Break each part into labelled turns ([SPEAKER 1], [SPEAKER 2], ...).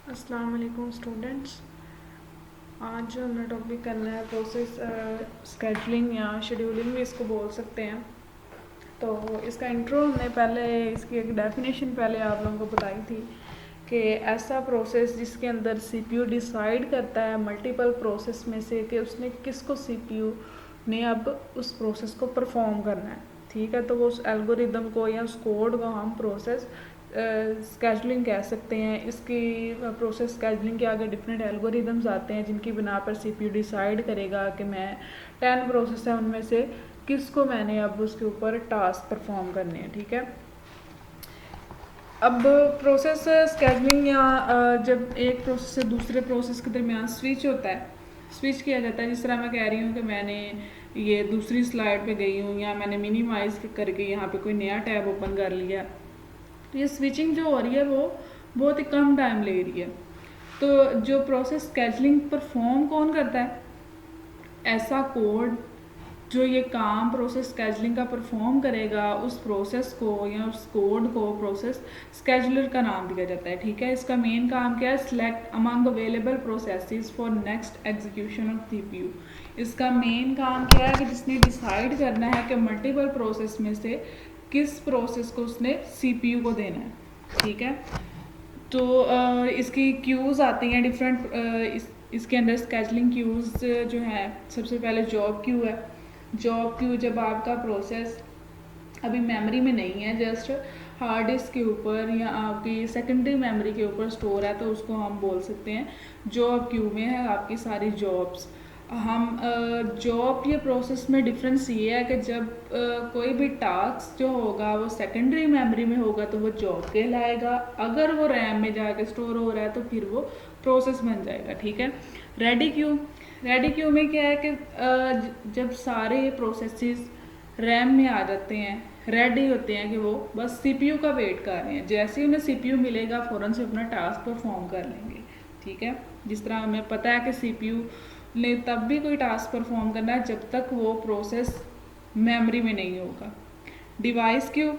[SPEAKER 1] अस्सलाम वालेकुम स्टूडेंट्स। आज जो हमने टॉपिक करना है प्रोसेस स्केजलिंग या शेड्यूलिंग भी इसको बोल सकते हैं। तो इसका इंट्रो हमने पहले इसकी एक डेफिनेशन पहले आप लोगों को बताई थी कि ऐसा प्रोसेस जिसके अंदर सीपीयू डिसाइड करता है मल्टीपल प्रोसेस में से कि उसने किसको सीपीयू ने अब उस प्रोसेस को परफॉर्म करना है। ठीक है, तो वो उस एल्गोरिदम को या उस कोड को हम प्रोसेस स्केजलिंग कह सकते हैं। इसकी प्रोसेस स्केजलिंग के आगे डिफरेंट एल्गोरिदम्स आते हैं जिनकी बिना पर सीपीयू डिसाइड करेगा कि मैं 10 प्रोसेस है उनमें से किसको मैंने अब उसके ऊपर टास्क परफॉर्म करने हैं। ठीक है, अब प्रोसेस स्केजलिंग या जब एक प्रोसेस से दूसरे प्रोसेस के दरमियान स्विच होता है, स्विच किया जाता है। जिस तरह मैं कह रही हूँ कि मैंने ये दूसरी स्लाइड पे गई हूँ या मैंने मिनिमाइज करके यहाँ पे कोई नया टैब ओपन कर लिया, तो ये स्विचिंग जो हो रही है वो बहुत ही कम टाइम ले रही है। तो जो प्रोसेस स्केजलिंग परफॉर्म कौन करता है? ऐसा कोड जो ये काम प्रोसेस स्केजलिंग का परफॉर्म करेगा, उस प्रोसेस को या उस कोड को प्रोसेस स्केजलर का नाम दिया जाता है। ठीक है, इसका मेन काम क्या है? Select among available processes for next execution of CPU. इसका मेन काम क्या है कि जिसने डिसाइड करना है कि मल्टीपल प्रोसेस में से किस प्रोसेस को उसने सीपीयू को देना है। ठीक है, तो इसकी क्यूज़ आती हैं डिफरेंट। इसके अंदर स्केजलिंग क्यूज़ जो है, सबसे पहले जॉब क्यू है। जॉब क्यू जब आपका प्रोसेस अभी मेमोरी में नहीं है, जस्ट हार्ड डिस्क के ऊपर या आपकी सेकेंडरी मेमोरी के ऊपर स्टोर है, तो उसको हम बोल सकते हैं जॉब क्यू में है आपकी सारी जॉब्स। हम जॉब ये प्रोसेस में डिफरेंस ये है कि जब कोई भी टास्क जो होगा वो सेकेंडरी मेमोरी में होगा तो वो जॉब कहलाएगा। अगर वो रैम में जाके स्टोर हो रहा है तो फिर वो प्रोसेस बन जाएगा। ठीक है, रेडी क्यू। रेडी क्यू में क्या है कि जब सारे प्रोसेसेस रैम में आ जाते हैं, रेडी होते हैं कि वो बस सीपीयू का वेट कर रहे हैं, जैसे ही उन्हें सीपीयू मिलेगा फ़ौरन से अपना टास्क परफॉर्म कर लेंगे। ठीक है, जिस तरह हमें पता है कि सीपीयू ने तब भी कोई टास्क परफॉर्म करना है जब तक वो प्रोसेस मेमोरी में नहीं होगा। डिवाइस क्यू,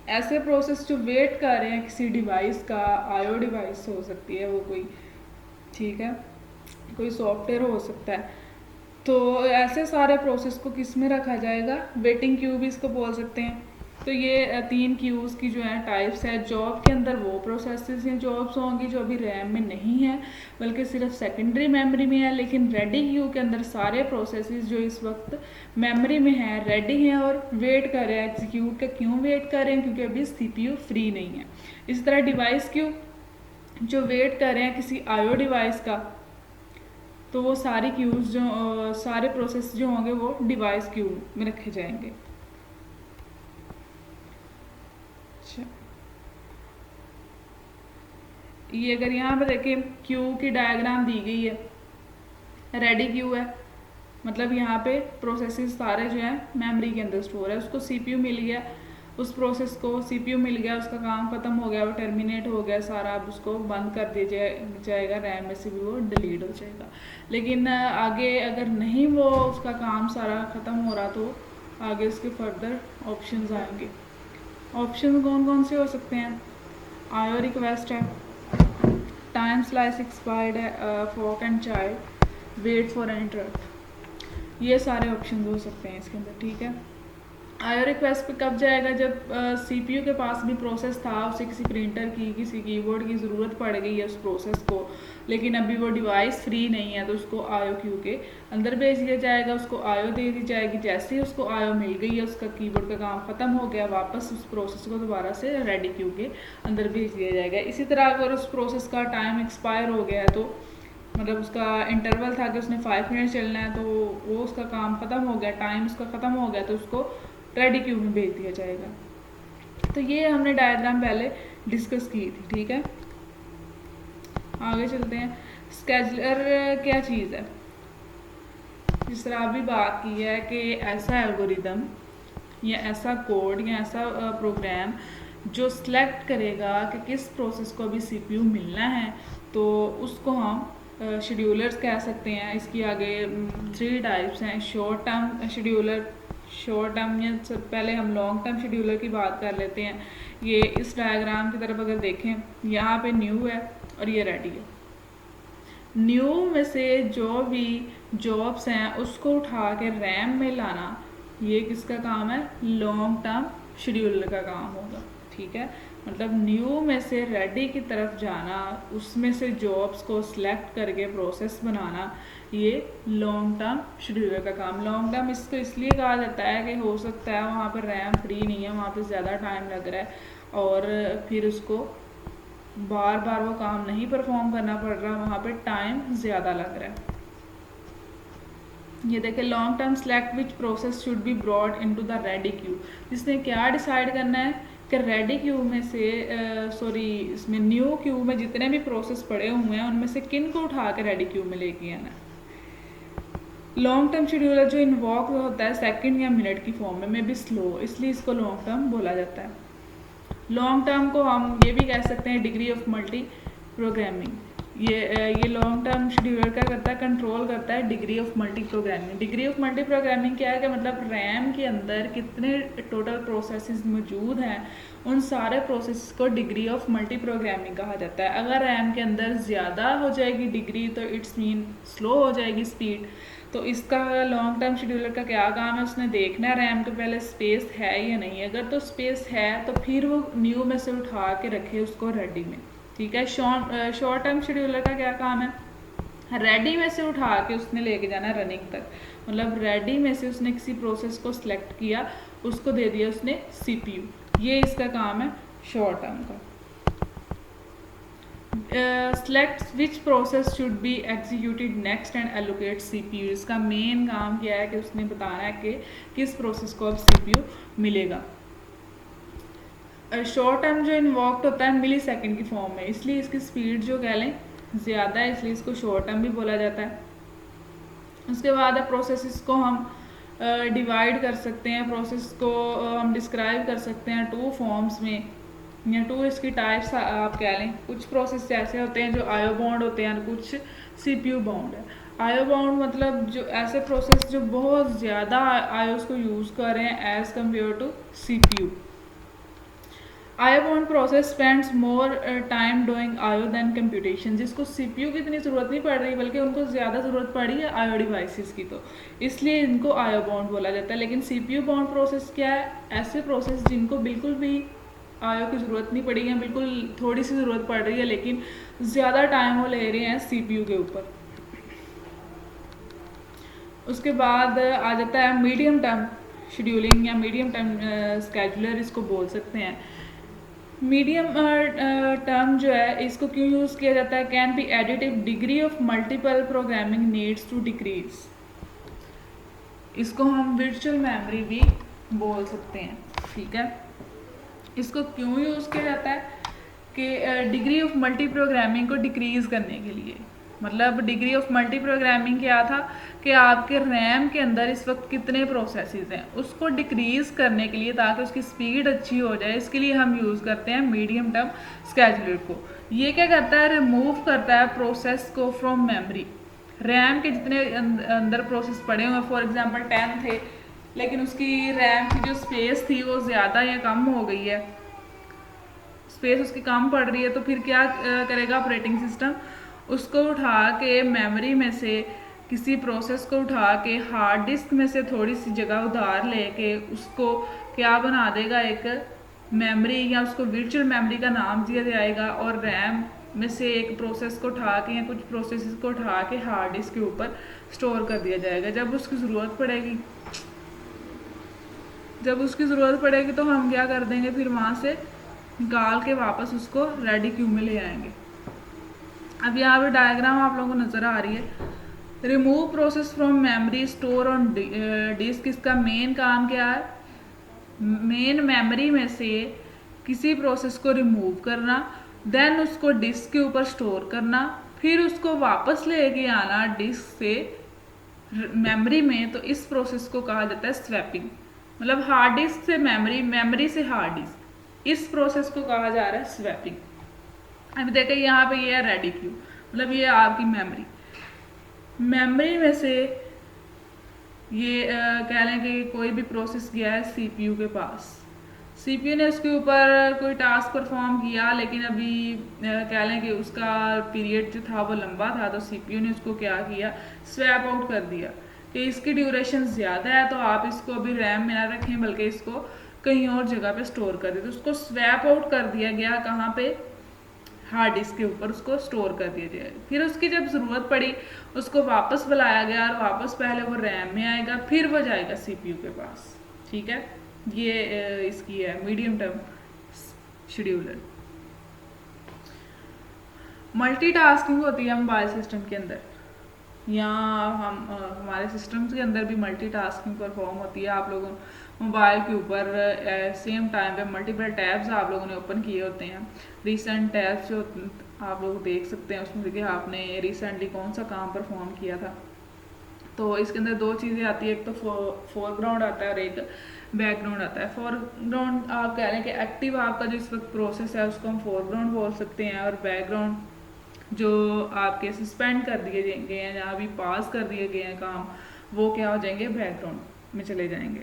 [SPEAKER 1] ऐसे प्रोसेस जो वेट कर रहे हैं किसी डिवाइस का, आईओ डिवाइस हो सकती है वो कोई, ठीक है, कोई सॉफ्टवेयर हो सकता है। तो ऐसे सारे प्रोसेस को किस में रखा जाएगा? वेटिंग क्यू भी इसको बोल सकते हैं। तो ये 3 क्यूज़ की जो है टाइप्स है। जॉब के अंदर वो प्रोसेसेस या जॉब्स होंगी जो अभी रैम में नहीं है बल्कि सिर्फ सेकेंडरी मेमोरी में है, लेकिन रेडी क्यू के अंदर सारे प्रोसेसेस जो इस वक्त मेमोरी में हैं रेडी हैं और वेट कर रहे हैं एग्जीक्यूट का। क्यों वेट कर रहे हैं? क्योंकि अभी सीपीयू फ्री नहीं है। इसी तरह डिवाइस क्यू जो वेट कर रहे हैं किसी आईओ डिवाइस का, तो वो सारी क्यूज जो सारे प्रोसेस जो होंगे वो डिवाइस क्यू में रखे जाएंगे। अच्छा, ये अगर यहाँ पर देखें क्यू की डायग्राम दी गई है, रेडी क्यू है, मतलब यहाँ पे प्रोसेसेस सारे जो है मेमोरी के अंदर स्टोर है। उसको सीपीयू मिल गया, उस प्रोसेस को सीपीयू मिल गया, उसका काम खत्म हो गया, वो टर्मिनेट हो गया सारा, अब उसको बंद कर दिया जाएगा, रैम में से भी वो डिलीट हो जाएगा। लेकिन आगे अगर नहीं वो उसका काम सारा ख़त्म हो रहा तो आगे उसके फर्दर ऑप्शंस आएंगे। ऑप्शन कौन कौन से हो सकते हैं? आयो रिक्वेस्ट है, टाइम स्लाइस एक्सपायर्ड है, fork and child, wait for interrupt, ये सारे ऑप्शन हो सकते हैं इसके अंदर। ठीक है, आयो रिक्वेस्ट पे कब जाएगा? जब सीपीयू के पास भी प्रोसेस था, उसे किसी प्रिंटर की किसी कीबोर्ड की ज़रूरत पड़ गई है उस प्रोसेस को, लेकिन अभी वो डिवाइस फ्री नहीं है तो उसको आयो क्यू के अंदर भेज दिया जाएगा, उसको आयो दे दी जाएगी। जैसे ही उसको आयो मिल गई है, उसका कीबोर्ड का काम ख़त्म हो गया, वापस उस प्रोसेस को दोबारा से रेडी क्यू के अंदर भेज दिया जाएगा। इसी तरह अगर उस प्रोसेस का टाइम एक्सपायर हो गया है, तो मतलब उसका इंटरवल था कि उसने 5 मिनट चलना है, तो वो उसका काम ख़त्म हो गया, टाइम उसका ख़त्म हो गया, तो उसको रेडी क्यू में भेज दिया जाएगा। तो ये हमने डायग्राम पहले डिस्कस की थी। ठीक है, आगे चलते हैं। स्केजलर क्या चीज़ है? जिस तरह अभी बात की है कि ऐसा एल्गोरिदम या ऐसा कोड या ऐसा प्रोग्राम जो सिलेक्ट करेगा कि किस प्रोसेस को अभी सीपीयू मिलना है, तो उसको हम शेड्यूलर्स कह सकते हैं। इसकी आगे 3 टाइप्स हैं। Short term scheduler, short term या पहले हम लॉन्ग टर्म शेड्यूलर की बात कर लेते हैं। ये इस डायग्राम की तरफ अगर देखें, यहाँ पे न्यू है, और ये रेडी है। न्यू में से जो भी जॉब्स हैं उसको उठा के रैम में लाना, ये किसका काम है? लॉन्ग टर्म शेड्यूलर का काम होगा। ठीक है, मतलब न्यू में से रेडी की तरफ जाना, उसमें से जॉब्स को सिलेक्ट करके प्रोसेस बनाना, ये लॉन्ग टर्म शेड्यूलर का काम। लॉन्ग टर्म इसको इसलिए कहा जाता है कि हो सकता है वहाँ पर रैम फ्री नहीं है, वहाँ पर ज़्यादा टाइम लग रहा है और फिर उसको बार बार वो काम नहीं परफॉर्म करना पड़ रहा, वहाँ पे टाइम ज़्यादा लग रहा है। ये देखें, long term select which process should be brought into the ready queue. जिसने क्या डिसाइड करना है कि रेडी क्यू में से इसमें न्यू क्यू में जितने भी प्रोसेस पड़े हुए हैं उनमें से किन को उठा के रेडी क्यू में लेके आना है। लॉन्ग टर्म शेड्यूलर जो इन्वॉक होता है सेकंड या मिनट की फॉर्म में, मे बी स्लो, इसलिए इसको लॉन्ग टर्म बोला जाता है। लॉन्ग टर्म को हम ये भी कह सकते हैं डिग्री ऑफ मल्टी प्रोग्रामिंग। ये लॉन्ग टर्म शेड्यूलर क्या करता है? कंट्रोल करता है degree of multi programming. Degree of multi programming क्या है कि मतलब रैम के अंदर कितने टोटल प्रोसेसेस मौजूद हैं, उन सारे प्रोसेस को डिग्री ऑफ मल्टी प्रोग्रामिंग कहा जाता है। अगर रैम के अंदर ज़्यादा हो जाएगी डिग्री तो इट्स मीन स्लो हो जाएगी स्पीड। तो इसका लॉन्ग टर्म शेड्यूलर का क्या काम है? उसने देखना है रैम के पहले स्पेस है या नहीं, अगर तो स्पेस है तो फिर वो न्यू में से उठा के रखे उसको रेडी में। ठीक है, शॉर्ट टर्म शेड्यूलर का क्या काम है? रेडी में से उठा के उसने लेके जाना है रनिंग तक। मतलब रेडी में से उसने किसी प्रोसेस को सिलेक्ट किया, उसको दे दिया उसने CPU, ये इसका काम है शॉर्ट टर्म का। Select which process should be executed next and allocate CPU। इसका मेन काम क्या है कि उसने बताना है कि किस प्रोसेस को अब CPU मिलेगा। शॉर्ट टर्म जो इन्वॉक्ड होता है मिली सेकेंड की फॉर्म में, इसलिए इसकी स्पीड जो कह लें ज़्यादा है, इसलिए इसको शॉर्ट टर्म भी बोला जाता है। उसके बाद प्रोसेस को हम डिवाइड कर सकते हैं, प्रोसेस को हम डिस्क्राइब कर सकते हैं टू फॉर्म्स में या टू इसकी टाइप्स आप कह लें। कुछ प्रोसेस ऐसे होते हैं जो आयो बाउंड होते हैं, कुछ CPU बाउंड है। आयो बाउंड मतलब जो ऐसे प्रोसेस जो बहुत ज़्यादा आयोस को यूज़ कर रहे हैं एज़ कम्पेयर टू CPU। आयो bound process spends more time doing आयो देन कंप्यूटेशन। जिसको CPU की इतनी ज़रूरत नहीं पड़ रही बल्कि उनको ज़्यादा ज़रूरत पड़ी है आयो डिवाइसेस की, तो इसलिए इनको आयो बाउंड बोला जाता है। लेकिन CPU बाउंड प्रोसेस क्या है? ऐसे प्रोसेस जिनको बिल्कुल भी आयो की ज़रूरत नहीं पड़ी है, बिल्कुल थोड़ी सी ज़रूरत पड़ रही है लेकिन ज़्यादा टाइम वो ले रहे हैं CPU के ऊपर। उसके बाद आ जाता है मीडियम टर्म शेड्यूलिंग या मीडियम टर्म स्केजुलर इसको बोल सकते हैं। मीडियम टर्म जो है इसको क्यों यूज़ किया जाता है? Can be additive degree of multiple programming needs to decrease. इसको हम वर्चुअल मेमोरी भी बोल सकते हैं। ठीक है, इसको क्यों यूज़ किया जाता है कि डिग्री ऑफ मल्टी प्रोग्रामिंग को डिक्रीज़ करने के लिए। मतलब डिग्री ऑफ मल्टी प्रोग्रामिंग क्या था कि आपके रैम के अंदर इस वक्त कितने प्रोसेसेस हैं उसको डिक्रीज़ करने के लिए, ताकि उसकी स्पीड अच्छी हो जाए, इसके लिए हम यूज़ करते हैं मीडियम टर्म स्केजुलर को। ये क्या करता है? रिमूव करता है प्रोसेस को फ्रॉम मेमोरी। रैम के जितने अंदर प्रोसेस पड़े हुए, फॉर एग्जांपल 10 थे लेकिन उसकी रैम की जो स्पेस थी वो ज़्यादा या कम हो गई है, स्पेस उसकी कम पड़ रही है, तो फिर क्या करेगा ऑपरेटिंग सिस्टम? उसको उठा के मेमोरी में से किसी प्रोसेस को उठा के हार्ड डिस्क में से थोड़ी सी जगह उधार लेके उसको क्या बना देगा? एक मेमोरी, या उसको वर्चुअल मेमोरी का नाम दिया जाएगा, और रैम में से एक प्रोसेस को उठा के या कुछ प्रोसेस को उठा के हार्ड डिस्क के ऊपर स्टोर कर दिया जाएगा। जब उसकी ज़रूरत पड़ेगी तो हम क्या कर देंगे? फिर वहाँ से निकाल के वापस उसको रेडी क्यू में ले आएंगे। अब यहाँ पे डायग्राम आप लोगों को नज़र आ रही है। Remove process from memory store on disk. इसका मेन काम क्या है? मेन मेमोरी में से किसी प्रोसेस को रिमूव करना, देन उसको डिस्क के ऊपर स्टोर करना, फिर उसको वापस लेके आना डिस्क से मेमोरी में। तो इस प्रोसेस को कहा जाता है स्वैपिंग। मतलब हार्ड डिस्क से मेमोरी, मेमोरी से हार्ड डिस्क, इस प्रोसेस को कहा जा रहा है स्वैपिंग। अभी देखिए यहाँ पे ये है रेडी क्यू, मतलब ये आपकी मेमोरी में से ये कह लें कि कोई भी प्रोसेस गया है CPU के पास। सीपीयू ने उसके ऊपर कोई टास्क परफॉर्म किया, लेकिन अभी कह लें कि उसका पीरियड जो था वो लंबा था, तो सीपीयू ने उसको क्या किया, स्वैप आउट कर दिया कि इसकी ड्यूरेशन ज़्यादा है तो आप इसको अभी रैम में ना रखें बल्कि इसको कहीं और जगह पे स्टोर कर दें। तो उसको स्वैप आउट कर दिया गया, कहाँ पे, हार्ड डिस्क के ऊपर उसको स्टोर कर दिया जाए। फिर उसकी जब ज़रूरत पड़ी उसको वापस बुलाया गया और वापस पहले वो रैम में आएगा, फिर वो जाएगा सीपीयू के पास। ठीक है, ये इसकी है मीडियम टर्म शेड्यूलर। मल्टीटास्किंग होती है मोबाइल सिस्टम के अंदर, या हम हमारे सिस्टम्स के अंदर भी मल्टीटास्किंग परफॉर्म होती है। आप लोगों मोबाइल के ऊपर सेम टाइम पे मल्टीपल टैब्स आप लोगों ने ओपन किए होते हैं। रिसेंट टैब्स जो आप लोग देख सकते हैं उसमें देखिए आपने रिसेंटली कौन सा काम परफॉर्म किया था। तो इसके अंदर दो चीज़ें आती है, एक तो फोरग्राउंड आता है और एक बैकग्राउंड आता है। फोरग्राउंड आप कह लें कि एक्टिव आपका जो इस वक्त प्रोसेस है उसको हम फोरग्राउंड बोल सकते हैं, और बैकग्राउंड जो आपके सस्पेंड कर दिए गए हैं या अभी पास कर दिए गए हैं काम, वो क्या हो जाएंगे, बैकग्राउंड में चले जाएंगे।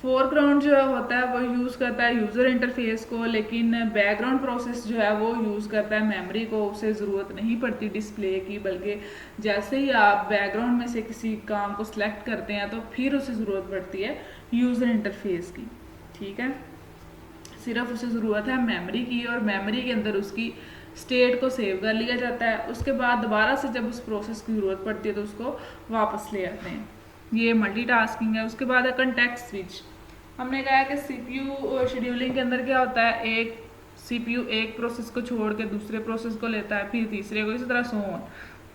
[SPEAKER 1] फोरग्राउंड जो होता है वो यूज़ करता है यूज़र इंटरफेस को, लेकिन बैकग्राउंड प्रोसेस जो है वो यूज़ करता है मेमोरी को। उसे ज़रूरत नहीं पड़ती डिस्प्ले की, बल्कि जैसे ही आप बैकग्राउंड में से किसी काम को सिलेक्ट करते हैं तो फिर उसे ज़रूरत पड़ती है यूज़र इंटरफेस की। ठीक है, सिर्फ उसे ज़रूरत है मेमोरी की, और मेमोरी के अंदर उसकी स्टेट को सेव कर लिया जाता है। उसके बाद दोबारा से जब उस प्रोसेस की ज़रूरत पड़ती है तो उसको वापस ले आते हैं। ये मल्टीटास्किंग है। उसके बाद है कॉन्टेक्स्ट स्विच। हमने कहा है कि सीपीयू शेड्यूलिंग के अंदर क्या होता है, एक सीपीयू एक प्रोसेस को छोड़ के दूसरे प्रोसेस को लेता है, फिर तीसरे को, इसी तरह सो ऑन।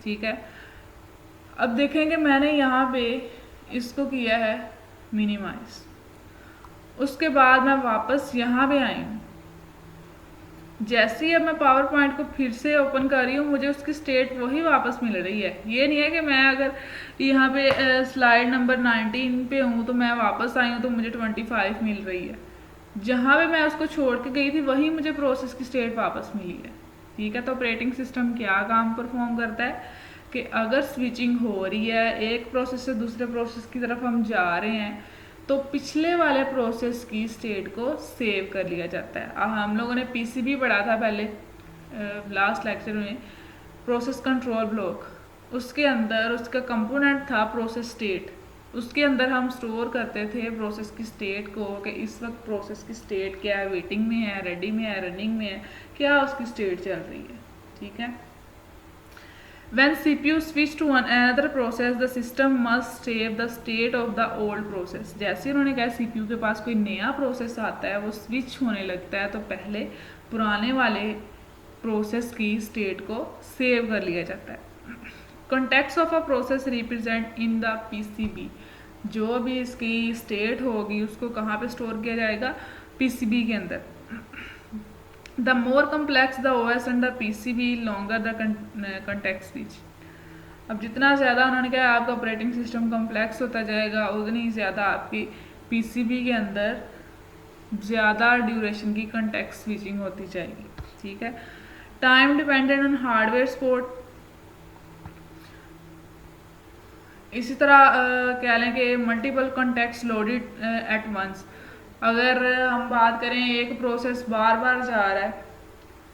[SPEAKER 1] ठीक है, अब देखेंगे मैंने यहाँ पे इसको किया है मिनिमाइज, उसके बाद मैं वापस यहाँ पे आई हूँ। जैसे ही अब मैं पावर पॉइंट को फिर से ओपन कर रही हूँ मुझे उसकी स्टेट वही वापस मिल रही है। ये नहीं है कि मैं अगर यहाँ पे स्लाइड नंबर 19 पे हूँ तो मैं वापस आई हूँ तो मुझे 25 मिल रही है। जहाँ पे मैं उसको छोड़ के गई थी वही मुझे प्रोसेस की स्टेट वापस मिली है। ठीक है, तो ऑपरेटिंग सिस्टम क्या काम परफॉर्म करता है कि अगर स्विचिंग हो रही है, एक प्रोसेस से दूसरे प्रोसेस की तरफ हम जा रहे हैं, तो पिछले वाले प्रोसेस की स्टेट को सेव कर लिया जाता है। हम लोगों ने पीसीबी पढ़ा था पहले लास्ट लेक्चर में, प्रोसेस कंट्रोल ब्लॉक। उसके अंदर उसका कंपोनेंट था प्रोसेस स्टेट, उसके अंदर हम स्टोर करते थे प्रोसेस की स्टेट को कि इस वक्त प्रोसेस की स्टेट क्या है, वेटिंग में है, रेडी में है, रनिंग में है, क्या उसकी स्टेट चल रही है। ठीक है, When CPU switch to another process, the system must save the state of the old process. जैसे उन्होंने कहा CPU के पास कोई नया प्रोसेस आता है, वो स्विच होने लगता है, तो पहले पुराने वाले प्रोसेस की स्टेट को सेव कर लिया जाता है। Context of a process represent in the PCB. जो भी इसकी स्टेट होगी उसको कहाँ पे स्टोर किया जाएगा, पीसीबी के अंदर। The more complex the OS and the PCB, longer the context switch. अब जितना ज़्यादा उन्होंने कहा आपका ऑपरेटिंग सिस्टम कम्प्लेक्स होता जाएगा उतनी ही ज़्यादा आपकी पीसीबी के अंदर ज़्यादा ड्यूरेशन की कंटेक्स्ट स्विचिंग होती जाएगी। ठीक है, time dependent on hardware support. इसी तरह कह लें कि multiple context loaded at once. अगर हम बात करें एक प्रोसेस बार बार जा रहा है,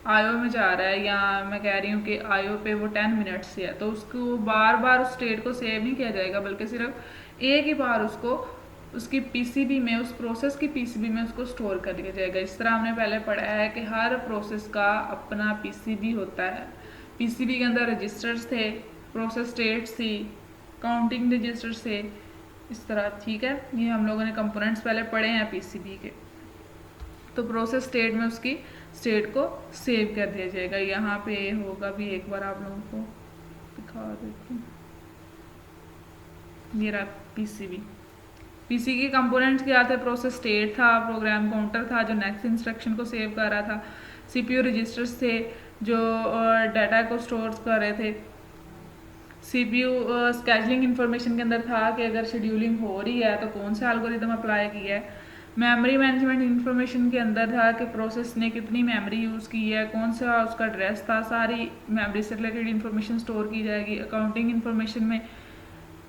[SPEAKER 1] आईओ में जा रहा है, या मैं कह रही हूँ कि आईओ पे वो 10 मिनट से है, तो उसको बार बार उस स्टेट को सेव नहीं किया जाएगा, बल्कि सिर्फ एक ही बार उसको उसकी पीसीबी में, उस प्रोसेस की पीसीबी में उसको स्टोर कर दिया जाएगा। इस तरह हमने पहले पढ़ा है कि हर प्रोसेस का अपना पीसीबी होता है। पीसीबी के अंदर रजिस्टर्स थे, प्रोसेस स्टेट्स थी, काउंटिंग रजिस्टर्स थे, इस तरह। ठीक है, ये हम लोगों ने कंपोनेंट्स पहले पढ़े हैं पीसीबी के। तो प्रोसेस स्टेट में उसकी स्टेट को सेव कर दिया जाएगा। यहाँ पे होगा भी, एक बार आप लोगों को दिखा देती हूँ। ये रहा पीसीबी। पीसी के कंपोनेंट्स क्या थे, प्रोसेस स्टेट था, प्रोग्राम काउंटर था जो नेक्स्ट इंस्ट्रक्शन को सेव कर रहा था, सीपीयू रजिस्टर्स थे जो डाटा को स्टोर कर रहे थे, सीपीयू स्केजुलिंग इंफॉर्मेशन के अंदर था कि अगर शेड्यूलिंग हो रही है तो कौन सा एल्गोरिथम अप्लाई किया है। मेमोरी मैनेजमेंट इंफॉर्मेशन के अंदर था कि प्रोसेस ने कितनी मेमोरी यूज़ की है, कौन सा उसका एड्रेस था, सारी मेमोरी से रिलेटेड इंफॉर्मेशन स्टोर की जाएगी। अकाउंटिंग इंफॉर्मेशन में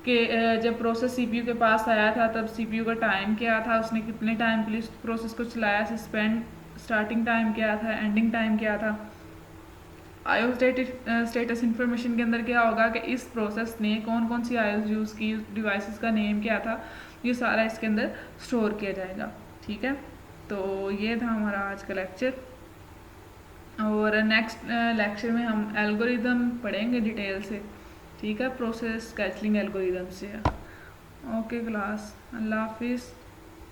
[SPEAKER 1] कि जब प्रोसेस सीपीयू के पास आया था तब सीपीयू का टाइम क्या था, उसने कितने टाइम के लिए प्रोसेस को चलाया, सस्पेंड स्टार्टिंग टाइम क्या था, एंडिंग टाइम क्या था। आयो स्टेटस इन्फॉर्मेशन के अंदर क्या होगा कि इस प्रोसेस ने कौन कौन सी आयोस यूज़ की, डिवाइसेस का नेम क्या था, ये सारा इसके अंदर स्टोर किया जाएगा। ठीक है, तो ये था हमारा आज का लेक्चर, और नेक्स्ट लेक्चर में हम एल्गोरिदम पढ़ेंगे डिटेल से। ठीक है, प्रोसेस स्केचलिंग एल्गोरिदम से। ओके क्लास, अल्लाह हाफिज़।